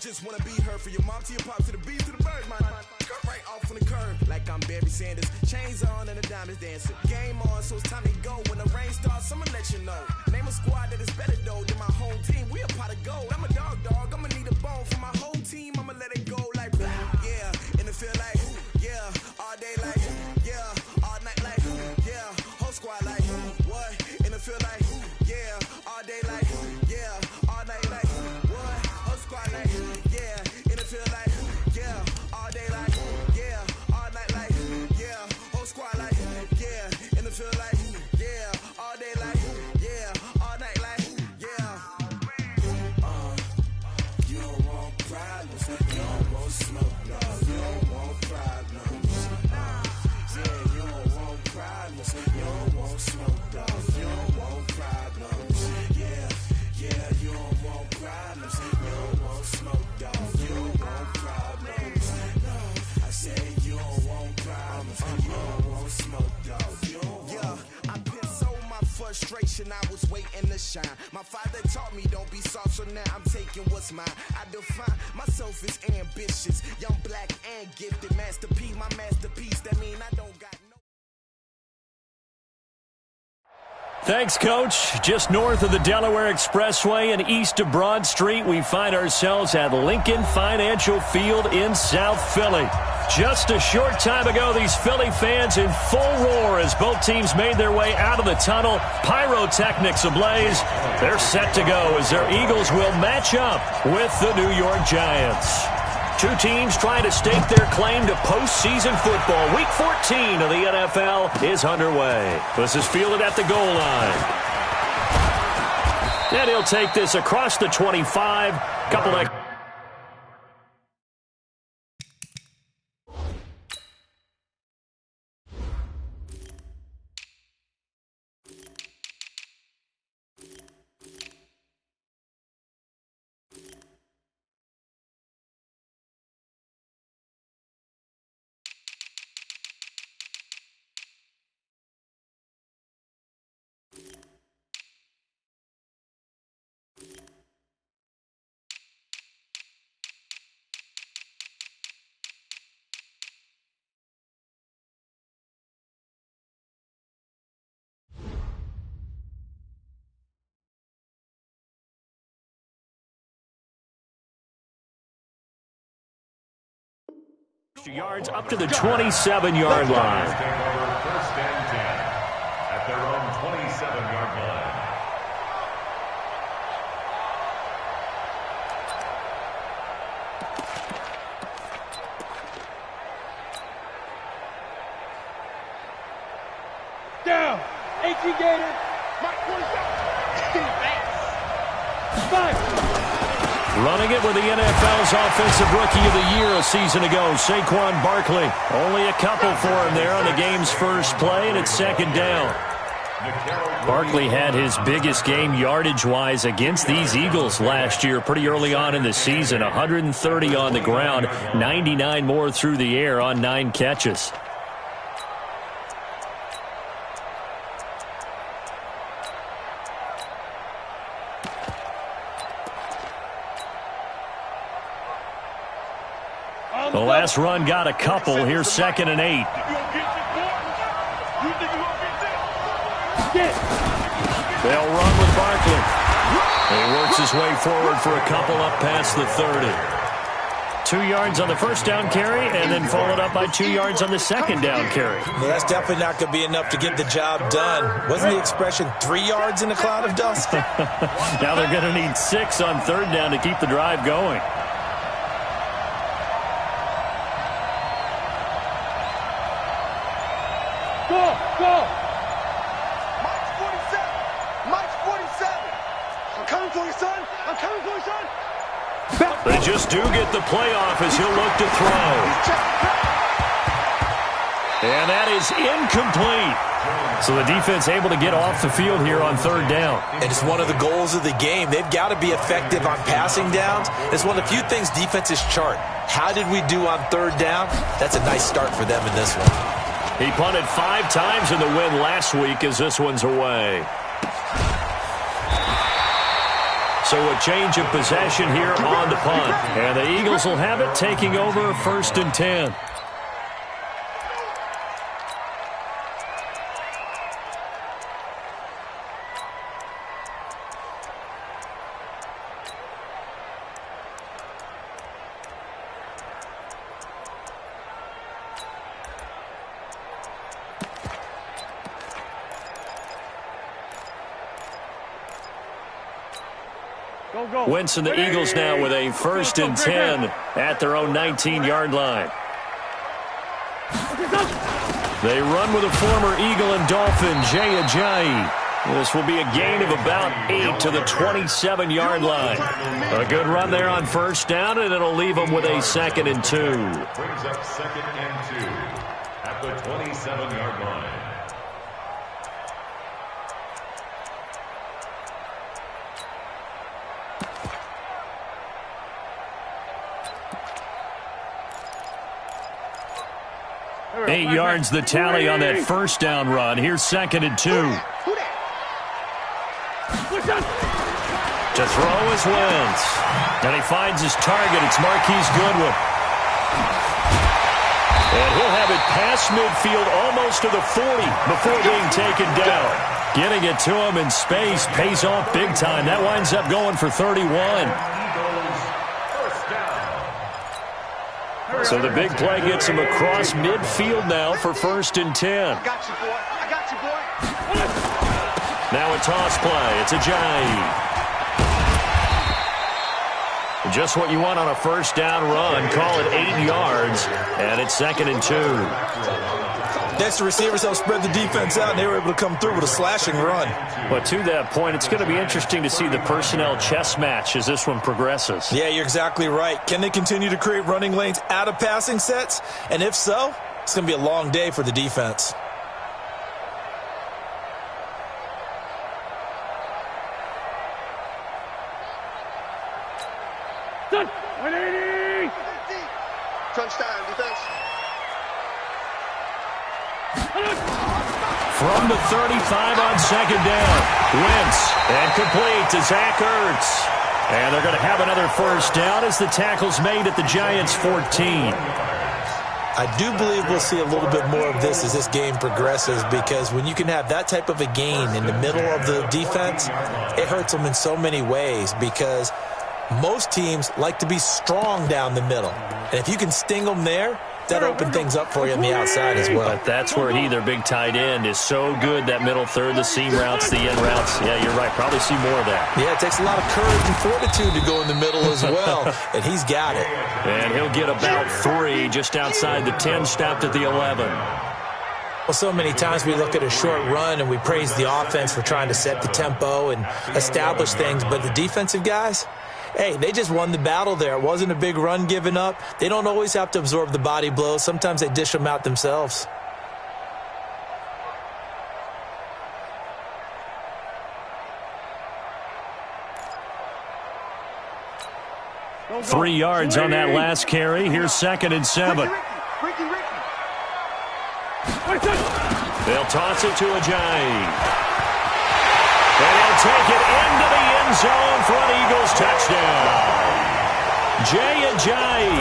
just wanna be heard from your mom to your pop to the beat to the bird, man. Cut right off on the curb like I'm Barry Sanders. Chains on and the diamonds dancing. Game on, so it's time to go. When the rain starts, I'ma let you know. Name a squad that is better though than my home team. We a pot of gold. I'm a dog. I'ma need a bone for my whole team. I'ma let it go like yeah. And it feel like yeah. All day like yeah. All night like yeah. Whole squad like what? And it feel like yeah. All day like yeah. All night like what? Whole squad like yeah. And it feel like yeah. All day like yeah. All night like yeah. Whole squad like yeah. And it feel like yeah. All day like yeah. All night like yeah. You don't want problems. You don't want smoke. No, you don't want problems. Yeah, you don't want problems. You don't want smoke. No, you don't want problems. Yeah, you don't want problems. You don't want smoke. No, you don't want problems. No, I say you don't want problems. You don't want smoke. No, you don't want. Yeah, I've been so my frustration. I was waiting to shine. My father taught me don't be soft, so now I'm taking what's mine. I define myself as ambitious, young, black, and gifted. Master P, my masterpiece. That mean I don't got no. Thanks, Coach. Just north of the Delaware Expressway and east of Broad Street, we find ourselves at Lincoln Financial Field in South Philly. Just a short time ago, these Philly fans in full roar as both teams made their way out of the tunnel. Pyrotechnics ablaze. They're set to go as their Eagles will match up with the New York Giants. Two teams trying to stake their claim to postseason football. Week 14 of the NFL is underway. This is fielded at the goal line. And he'll take this across the 25. Couple of... yards up to the 27-yard line. First and 10 at their own 27-yard line. Down. 18 Gator. Mike 27. Five. Running it with the NFL's Offensive Rookie of the Year a season ago, Saquon Barkley. Only a couple for him there on the game's first play, and it's second down. Barkley had his biggest game yardage-wise against these Eagles last year pretty early on in the season. 130 on the ground, 99 more through the air on 9 catches. The last run got a couple. Here's second and 8. They'll run with Barkley. He works his way forward for a couple up past the 30. 2 yards on the first down carry, and then followed up by 2 yards on the second down carry. Well, that's definitely not going to be enough to get the job done. Wasn't the expression 3 yards in a cloud of dust? Now they're going to need 6 on third down to keep the drive going. Go! Mike's 47. Mike's 47. I'm coming for you, son. I'm coming for you, son. They just do get the playoff as he'll look to throw. And that is incomplete. So the defense able to get off the field here on third down. And it's one of the goals of the game. They've got to be effective on passing downs. It's one of the few things defenses chart. How did we do on third down? That's a nice start for them in this one. He punted 5 times in the win last week as this one's away. So a change of possession here on the punt. And the Eagles will have it, taking over 1st and 10. Wentz and the Eagles now with a 1st and 10 at their own 19-yard line. They run with a former Eagle and Dolphin, Jay Ajayi. This will be a gain of about 8 to the 27-yard line. A good run there on 1st down, and it'll leave them with a 2nd and 2. Brings up 2nd and 2 at the 27-yard line. Eight yards the tally on that 1st down run. Here's 2nd and 2. To throw is Wentz. And he finds his target. It's Marquise Goodwin. And he'll have it past midfield almost to the 40 before being taken down. Getting it to him in space pays off big time. That winds up going for 31. So the big play gets him across midfield now for 1st and 10. I got you, boy. I got you, boy. Now a toss play. It's Ajayi. Just what you want on a 1st down run. Call it 8 yards, and it's 2nd and 2. Next, the receivers help spread the defense out, and they were able to come through with a slashing run. But to that point, it's going to be interesting to see the personnel chess match as this one progresses. Yeah, you're exactly right. Can they continue to create running lanes out of passing sets? And if so, it's going to be a long day for the defense. Done. 180. Touchdown, defense. From the 35 on 2nd down. Wentz and complete to Zach Ertz. And they're going to have another 1st down as the tackle's made at the Giants' 14. I do believe we'll see a little bit more of this as this game progresses, because when you can have that type of a gain in the middle of the defense, it hurts them in so many ways, because most teams like to be strong down the middle. And if you can sting them there, that opened things up for you on the outside as well. But that's where their big tight end, is so good, that middle third, the seam routes, the end routes. Yeah, you're right. Probably see more of that. Yeah, it takes a lot of courage and fortitude to go in the middle as well, and he's got it. And he'll get about 3 just outside the 10, stopped at the 11. Well, so many times we look at a short run and we praise the offense for trying to set the tempo and establish things, but the defensive guys, hey, they just won the battle there. It wasn't a big run given up. They don't always have to absorb the body blows. Sometimes they dish them out themselves. Go. 3 yards on that last carry. Here's 2nd and 7. Ricky. They'll toss it to Ajayi. And he'll take it into the end zone for an Eagles touchdown. Jay Ajayi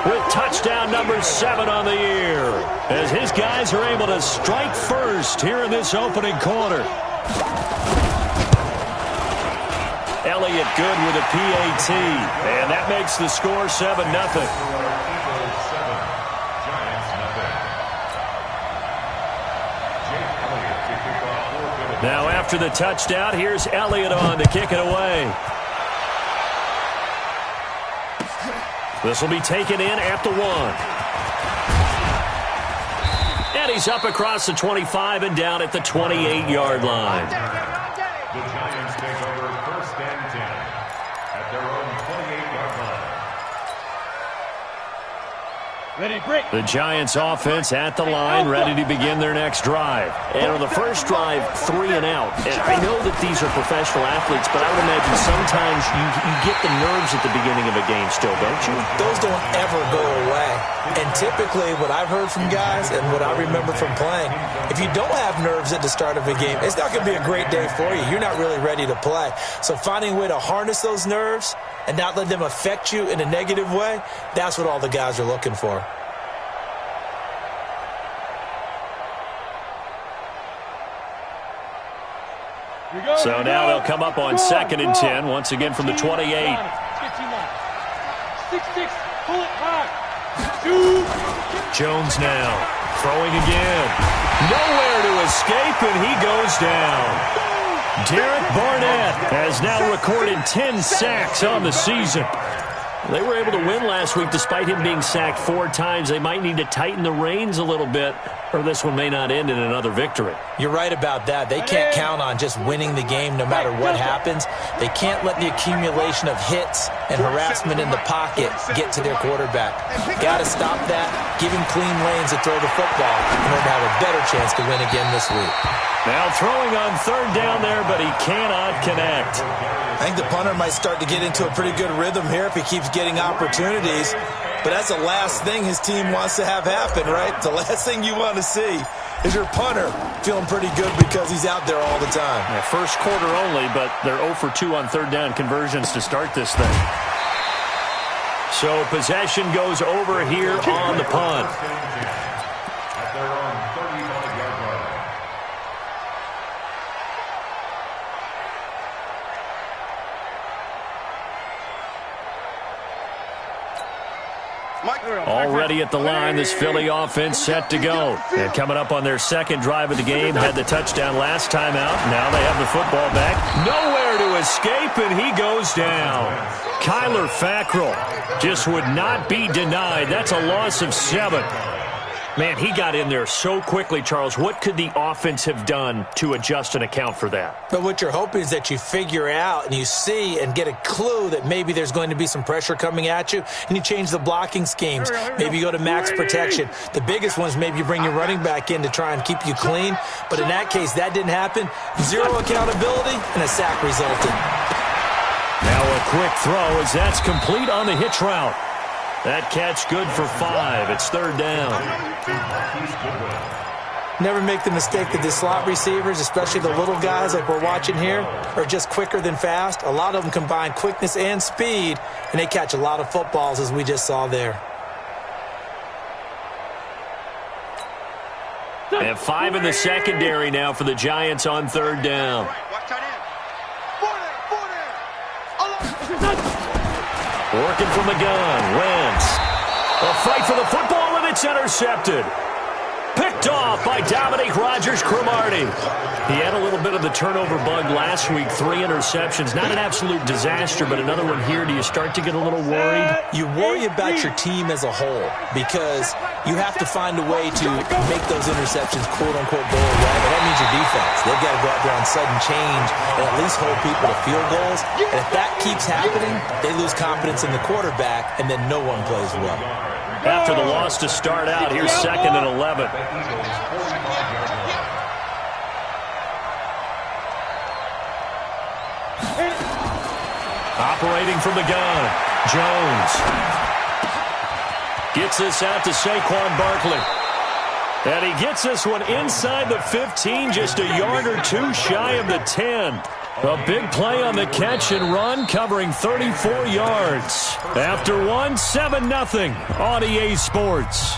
with touchdown number 7 on the year, as his guys are able to strike first here in this opening quarter. Elliott good with a PAT, and that makes the score 7-0. Now after the touchdown, here's Elliott on to kick it away. This will be taken in at the 1. And he's up across the 25 and down at the 28-yard line. The Giants take over 1st and 10 at their own 28-yard The Giants offense at the line, ready to begin their next drive. And on the first drive, 3 and out. And I know that these are professional athletes, but I would imagine sometimes you get the nerves at the beginning of a game still, don't you? Those don't ever go away. And typically what I've heard from guys and what I remember from playing, if you don't have nerves at the start of a game, it's not going to be a great day for you. You're not really ready to play. So finding a way to harness those nerves and not let them affect you in a negative way, that's what all the guys are looking for. So now they'll come up on 2nd and 10, once again from the 28. 6-6, pull it back. Jones now throwing again. Nowhere to escape, and he goes down. Derek Barnett has now recorded 10 sacks on the season. They were able to win last week despite him being sacked 4 times. They might need to tighten the reins a little bit, or this one may not end in another victory. You're right about that. They can't count on just winning the game no matter what happens. They can't let the accumulation of hits and harassment in the pocket get to their quarterback. Got to stop that, give him clean lanes to throw the football in order to have a better chance to win again this week. Now throwing on 3rd down there, but he cannot connect. I think the punter might start to get into a pretty good rhythm here if he keeps getting opportunities. But that's the last thing his team wants to have happen, right? The last thing you want to see is your punter feeling pretty good because he's out there all the time. Yeah, first quarter only, but they're 0 for 2 on 3rd down conversions to start this thing. So possession goes over here on the punt. At their own 35-yard line. Already at the line, this Philly offense set to go. And coming up on their 2nd drive of the game, had the touchdown last time out. Now they have the football back. Nowhere to escape, and he goes down. Kyler Fackrell just would not be denied. That's a loss of 7. Man, he got in there so quickly, Charles. What could the offense have done to adjust and account for that? But what you're hoping is that you figure out and you see and get a clue that maybe there's going to be some pressure coming at you, and you change the blocking schemes. Maybe you go to max protection. The biggest ones, maybe you bring your running back in to try and keep you clean. But in that case, that didn't happen. 0 accountability, and a sack resulted. Now a quick throw as that's complete on the hitch route. That catch good for 5. It's 3rd down. Never make the mistake that the slot receivers, especially the little guys like we're watching here, are just quicker than fast. A lot of them combine quickness and speed, and they catch a lot of footballs as we just saw there. And 5 in the secondary now for the Giants on 3rd down. Working from the gun, Wentz. A fight for the football, and it's intercepted. Picked off by Dominique Rodgers-Cromartie. He had a little bit of the turnover bug last week, 3 interceptions. Not an absolute disaster, but another one here. Do you start to get a little worried? You worry about your team as a whole because you have to find a way to make those interceptions, quote-unquote, go away. But that means your defense. They've got to go out there on sudden change and at least hold people to field goals. And if that keeps happening, they lose confidence in the quarterback, and then no one plays well. After the loss to start out, here's 2nd and 11. Operating from the gun, Jones. Gets this out to Saquon Barkley. And he gets this one inside the 15, just a yard or 2 shy of the 10. A big play on the catch and run, covering 34 yards. After one, 7-0 on EA Sports.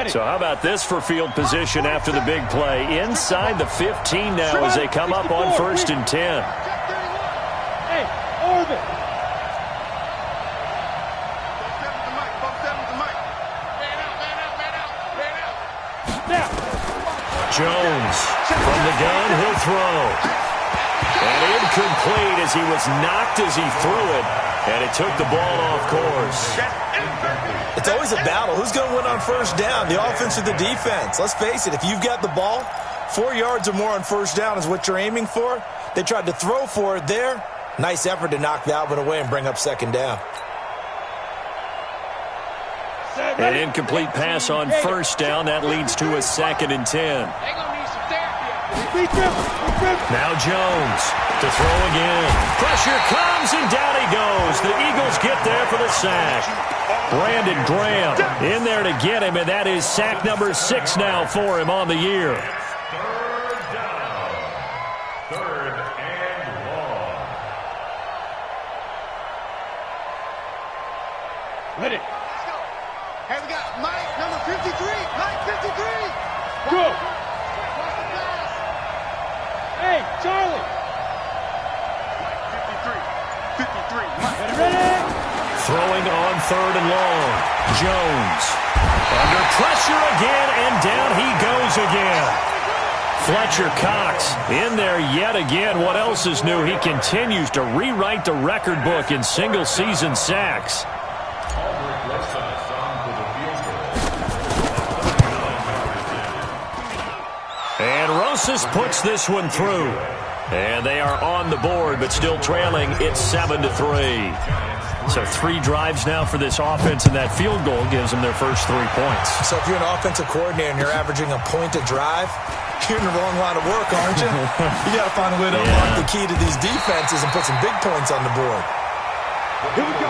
So how about this for field position after the big play? Inside the 15 now as they come up on 1st and 10. Hey, orbit. Jones from the gun, he'll throw. And incomplete as he was knocked as he threw it. And it took the ball off course. It's always a battle. Who's going to win on 1st down, the offense or the defense? Let's face it, if you've got the ball, 4 yards or more on first down is what you're aiming for. They tried to throw for it there. Nice effort to knock that one away and bring up second down. An incomplete pass on first down. That leads to a 2nd and 10. Now Jones to throw again. Pressure comes, and down he goes. The Eagles get there for the sack. Brandon Graham in there to get him, and that is sack number 6 now for him on the year. Third down. 3rd and long. Ready. Let's go. Hey, we got Mike, number 53. Mike, 53. Go. Watch the pass. Hey, Charlie. Mike, 53. 53. Mike. Ready? Throwing on 3rd and long. Jones under pressure again, and down he goes again. Fletcher Cox in there yet again. What else is new? He continues to rewrite the record book in single-season sacks. And Rosas puts this one through. And they are on the board, but still trailing. It's 7-3. So 3 drives now for this offense, and that field goal gives them their first 3 points. So if you're an offensive coordinator and you're averaging a point a drive, you're in the wrong line of work, aren't you? You got to find a way to unlock the key to these defenses and put some big points on the board. Here we go.